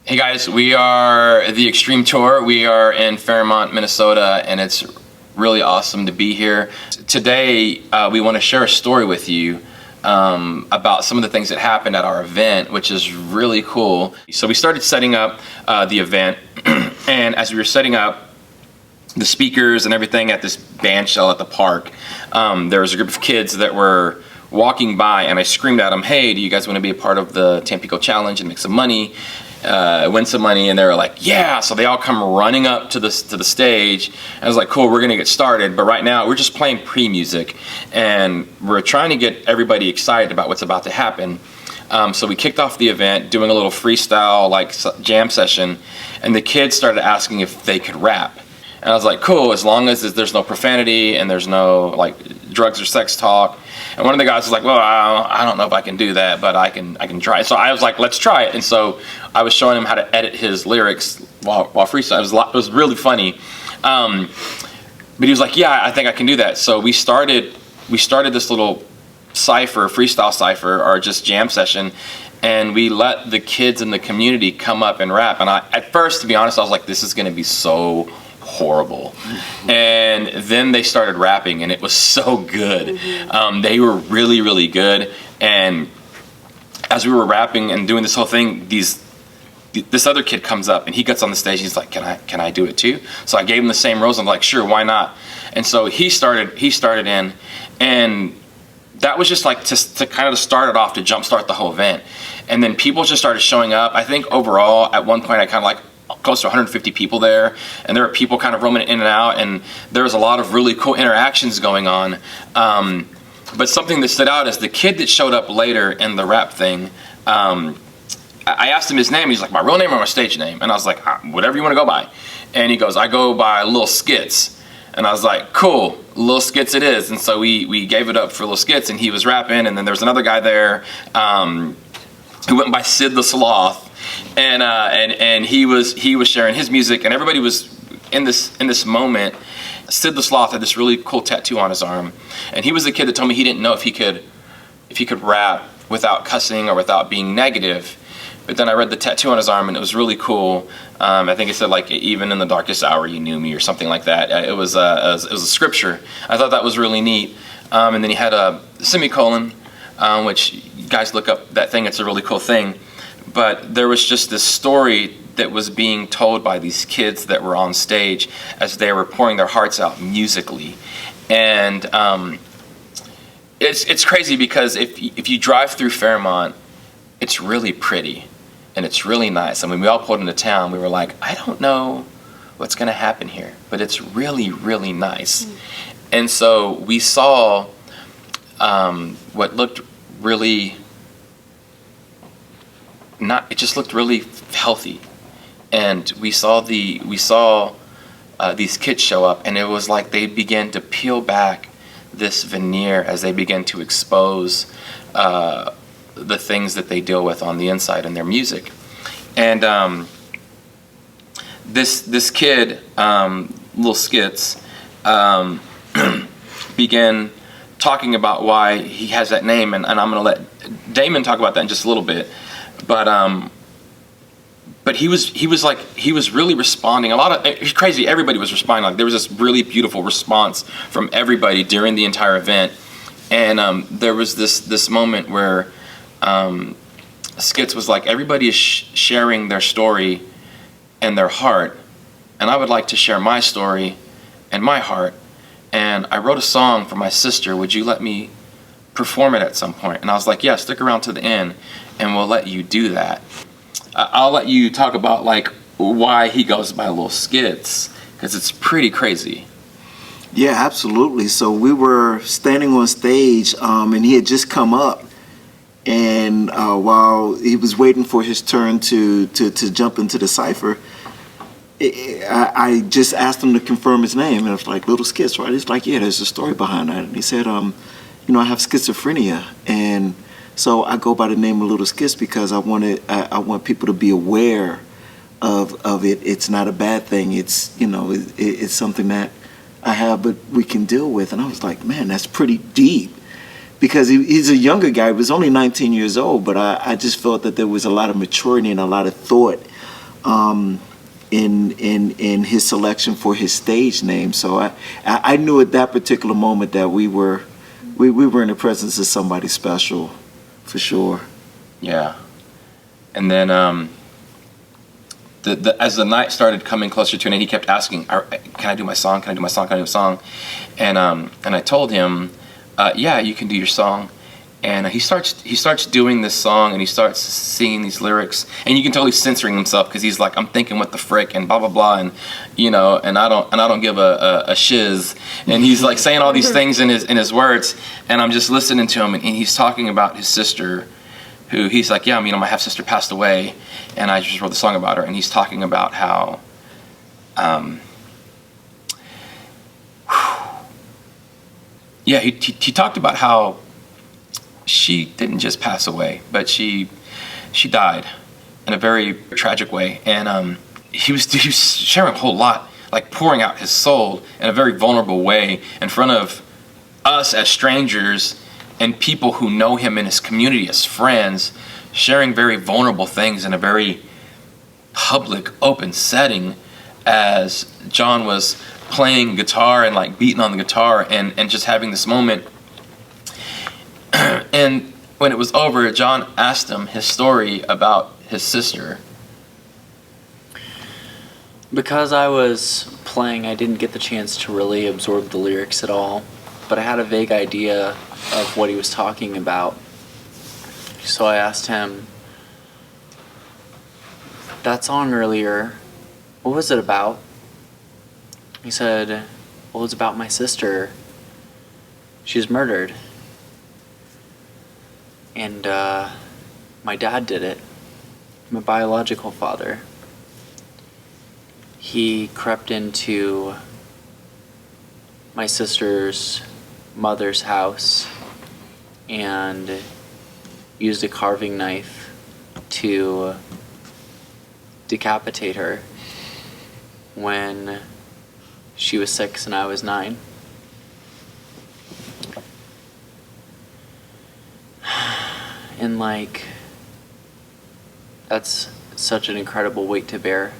Hey guys, we are the Extreme Tour. We are in Fairmont, Minnesota, and it's really awesome to be here. Today, we want to share a story with you about some of the things that happened at our event, which is really cool. So we started setting up the event, and as we were setting up the speakers and everything at this band shell at the park, there was a group of kids that were walking by, and I screamed at them, "Hey, do you guys want to be a part of the Tampico Challenge and make some money? Win some money?" And they were like, "Yeah." So they all come running up to the stage. And I was like, "Cool, we're gonna get started, but right now we're just playing pre-music, and we're trying to get everybody excited about what's about to happen." So we kicked off the event doing a little freestyle like jam session, and the kids started asking if they could rap. And I was like, "Cool, as long as there's no profanity and there's no like drugs or sex talk." And one of the guys was like, "Well, I don't know if I can do that, but I can try it." So I was like, "Let's try it." And so I was showing him how to edit his lyrics while freestyle. It was really funny. But he was like, "Yeah, I think I can do that." So we started this little freestyle cipher, or just jam session, and we let the kids in the community come up and rap. And at first, to be honest, I was like, "This is going to be so horrible." And then they started rapping, and it was so good. They were really, really good. And as we were rapping and doing this whole thing, this other kid comes up and he gets on the stage. He's like, "Can I do it too?" So I gave him the same rules. I'm like, "Sure, why not?" And so he started in, and that was just like to kind of start it off, to jumpstart the whole event. And then people just started showing up. I think overall at one point I kind of like close to 150 people there, and there were people kind of roaming in and out, and there was a lot of really cool interactions going on. But something that stood out is the kid that showed up later in the rap thing. I asked him his name. He's like, "My real name or my stage name?" And I was like, "Whatever you want to go by." And he goes, "I go by Lil Skits." And I was like, "Cool, Lil Skits it is." And so we gave it up for Lil Skits, and he was rapping. And then there was another guy there who went by Sid the Sloth. And he was sharing his music, and everybody was in this moment. Sid the Sloth had this really cool tattoo on his arm, and he was the kid that told me he didn't know if he could rap without cussing or without being negative. But then I read the tattoo on his arm, and it was really cool. I think it said like, "Even in the darkest hour you knew me," or something like that. It was a scripture. I thought that was really neat. And then he had a semicolon, which you guys look up that thing. It's a really cool thing. But there was just this story that was being told by these kids that were on stage as they were pouring their hearts out musically. And it's crazy because if you drive through Fairmont, it's really pretty and it's really nice. I mean, we all pulled into town. We were like, "I don't know what's going to happen here, but it's really, really nice." And so we saw what looked really it just looked really healthy. And we saw these kids show up, and it was like they began to peel back this veneer as they began to expose the things that they deal with on the inside in their music. And this kid, Lil Skits, began talking about why he has that name, and I'm going to let Damon talk about that in just a little bit. But he was really responding. It's crazy. Everybody was responding. Like, there was this really beautiful response from everybody during the entire event. And there was this moment where Skits was like, "Everybody is sharing their story and their heart, and I would like to share my story and my heart. And I wrote a song for my sister. Would you let me perform it at some point?" And I was like, "Yeah, stick around to the end, and we'll let you do that." I'll let you talk about like why he goes by Lil Skits, because it's pretty crazy. Yeah, absolutely. So we were standing on stage, and he had just come up, and while he was waiting for his turn to jump into the cipher, I just asked him to confirm his name, and I was like, "Little Skits, right?" He's like, "Yeah, there's a story behind that." And he said, "I have schizophrenia, and so I go by the name of Little Skits because I want people to be aware of it. It's not a bad thing. It's it's something that I have, but we can deal with." And I was like, "Man, that's pretty deep." Because he's a younger guy. He was only 19 years old, but I just felt that there was a lot of maturity and a lot of thought in his selection for his stage name. So I knew at that particular moment that we were in the presence of somebody special, for sure. Yeah. And then as the night started coming closer to an end, he kept asking, "Can I do my song? Can I do my song? Can I do my song?" And I told him, "Yeah, you can do your song." And he starts doing this song, and he starts singing these lyrics, and you can tell he's censoring himself because he's like, "I'm thinking what the frick," and blah blah blah, and and I don't give a shiz, and he's like saying all these things in his words, and I'm just listening to him, and he's talking about his sister, who he's like, "Yeah, my half sister passed away, and I just wrote the song about her," and he's talking about how, he talked about how she didn't just pass away, but she died in a very tragic way, and he was sharing a whole lot, like pouring out his soul in a very vulnerable way in front of us as strangers and people who know him in his community as friends, sharing very vulnerable things in a very public, open setting, as John was playing guitar and like beating on the guitar and just having this moment. And when it was over, John asked him his story about his sister. Because I was playing, I didn't get the chance to really absorb the lyrics at all, but I had a vague idea of what he was talking about. So I asked him, "That song earlier, what was it about?" He said, "Well, it's about my sister. She was murdered. And my dad did it, my biological father. He crept into my sister's mother's house and used a carving knife to decapitate her when she was 6 and I was 9. And like, that's such an incredible weight to bear.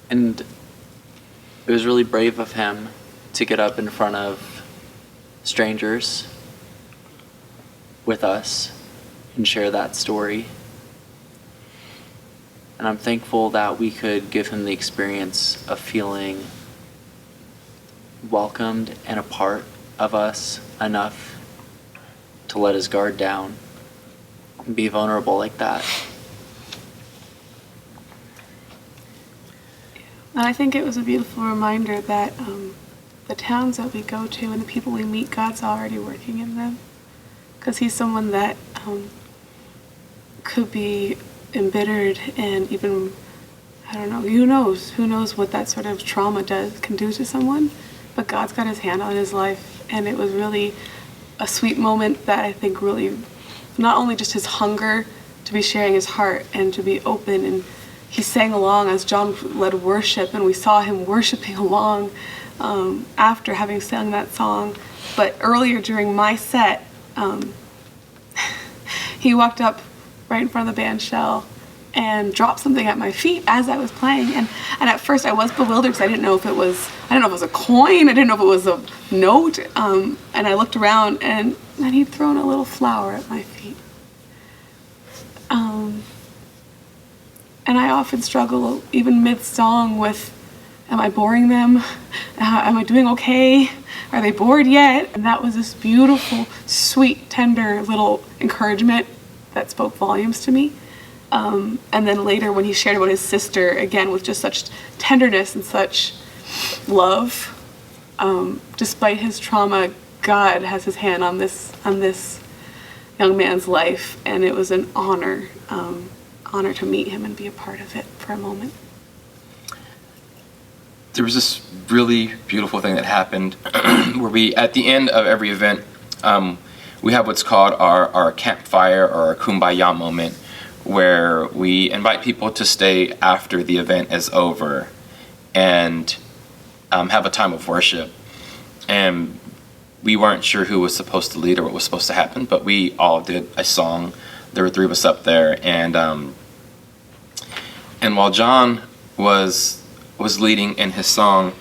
And it was really brave of him to get up in front of strangers with us and share that story. And I'm thankful that we could give him the experience of feeling welcomed and a part of us enough to let his guard down and be vulnerable like that. And I think it was a beautiful reminder that the towns that we go to and the people we meet, God's already working in them. Because he's someone that could be embittered and even, I don't know, who knows what that sort of trauma can do to someone. But God's got his hand on his life, and it was really a sweet moment that I think really, not only just his hunger to be sharing his heart and to be open, and he sang along as John led worship, and we saw him worshiping along after having sung that song. But earlier during my set, he walked up right in front of the band shell and dropped something at my feet as I was playing, and at first I was bewildered because I didn't know if it was a coin, I didn't know if it was a note, and I looked around and then he'd thrown a little flower at my feet. And I often struggle, even mid-song, with, am I boring them? Am I doing okay? Are they bored yet? And that was this beautiful, sweet, tender little encouragement that spoke volumes to me. And then later when he shared about his sister, again with just such tenderness and such love, despite his trauma, God has his hand on this young man's life, and it was an honor to meet him and be a part of it for a moment. There was this really beautiful thing that happened where we, at the end of every event, we have what's called our campfire or our kumbaya moment, where we invite people to stay after the event is over and have a time of worship. And we weren't sure who was supposed to lead or what was supposed to happen, but we all did a song. There were 3 of us up there, and while John was leading in his song,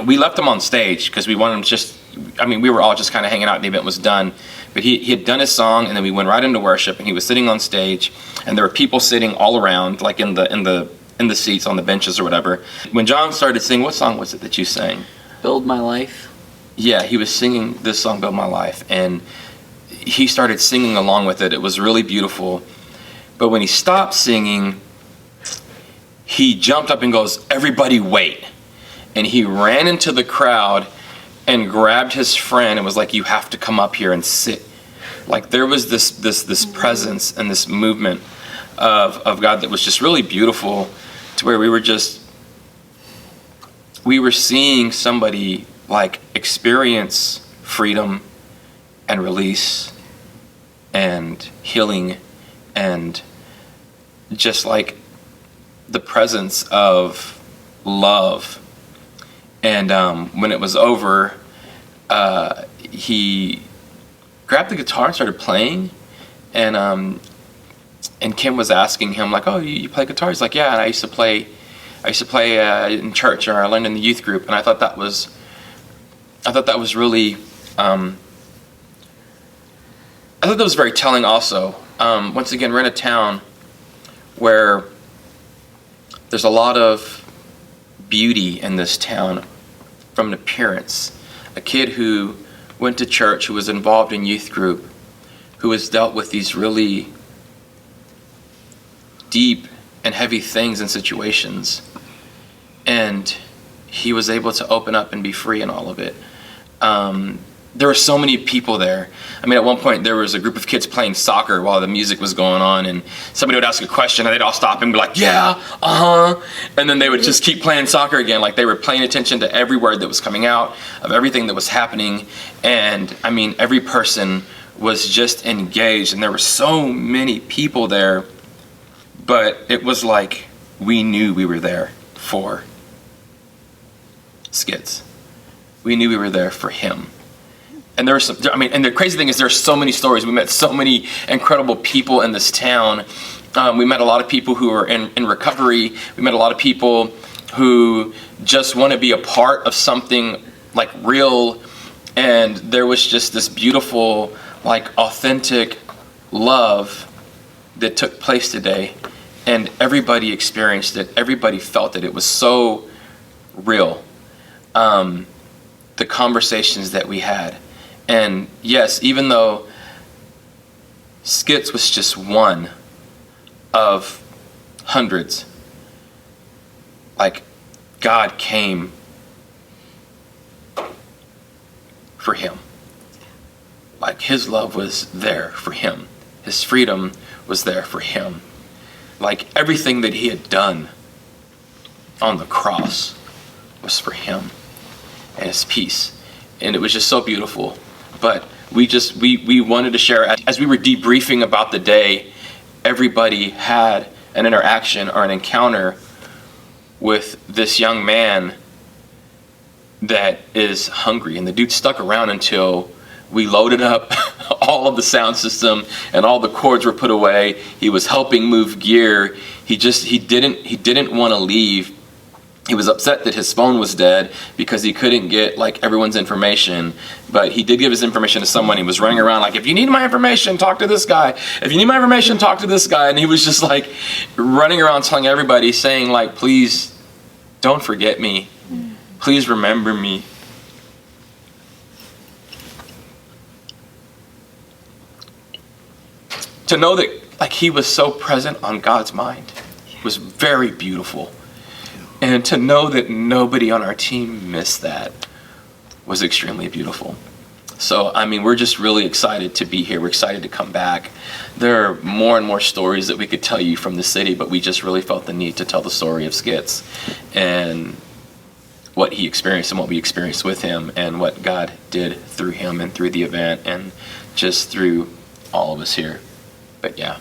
we left him on stage because we wanted him we were all just kind of hanging out and the event was done. But he had done his song, and then we went right into worship, and he was sitting on stage, and there were people sitting all around, like in the seats, on the benches or whatever. When John started singing, what song was it that you sang? Build My Life. Yeah, he was singing this song, Build My Life, and he started singing along with it. It was really beautiful. But when he stopped singing, he jumped up and goes, "Everybody wait." And he ran into the crowd and grabbed his friend and was like, "You have to come up here and sit." Like, there was this presence and this movement of God that was just really beautiful, to where we were seeing somebody like experience freedom and release and healing, and just like the presence of love. And when it was over, he grabbed the guitar and started playing, and Kim was asking him, like, "Oh, you play guitar?" He's like, "Yeah, and I used to play in church, or I learned in the youth group." And I thought that was really, I thought that was very telling also. Once again, we're in a town where there's a lot of beauty in this town from an appearance. A kid who went to church, who was involved in youth group, who has dealt with these really deep and heavy things and situations, and he was able to open up and be free in all of it. There were so many people there. I mean, at one point there was a group of kids playing soccer while the music was going on, and somebody would ask a question and they'd all stop and be like, "Yeah, and then they would just keep playing soccer again. Like, they were paying attention to every word that was coming out, of everything that was happening. And I mean, every person was just engaged, and there were so many people there, but it was like we knew we were there for Skits. We knew we were there for him. And there were some, and the crazy thing is, there's so many stories. We met so many incredible people in this town. We met a lot of people who are in recovery. We met a lot of people who just want to be a part of something like real. And there was just this beautiful, like, authentic love that took place today. And everybody experienced it. Everybody felt it. It was so real. The conversations that we had. And yes, even though Skits was just one of hundreds, like, God came for him. Like, his love was there for him. His freedom was there for him. Like, everything that he had done on the cross was for him, and his peace. And it was just so beautiful. But we wanted to share, as we were debriefing about the day, everybody had an interaction or an encounter with this young man that is hungry. And the dude stuck around until we loaded up all of the sound system and all the cords were put away. He was helping move gear. He didn't want to leave. He was upset that his phone was dead because he couldn't get, like, everyone's information, but he did give his information to someone. He was running around like, "If you need my information, talk to this guy. If you need my information, talk to this guy." And he was just like running around telling everybody, saying, like, "Please don't forget me. Please remember me." To know that, like, he was so present on God's mind was very beautiful. And to know that nobody on our team missed that was extremely beautiful. So, I mean, we're just really excited to be here. We're excited to come back. There are more and more stories that we could tell you from the city, but we just really felt the need to tell the story of Skits and what he experienced and what we experienced with him, and what God did through him and through the event and just through all of us here. But yeah.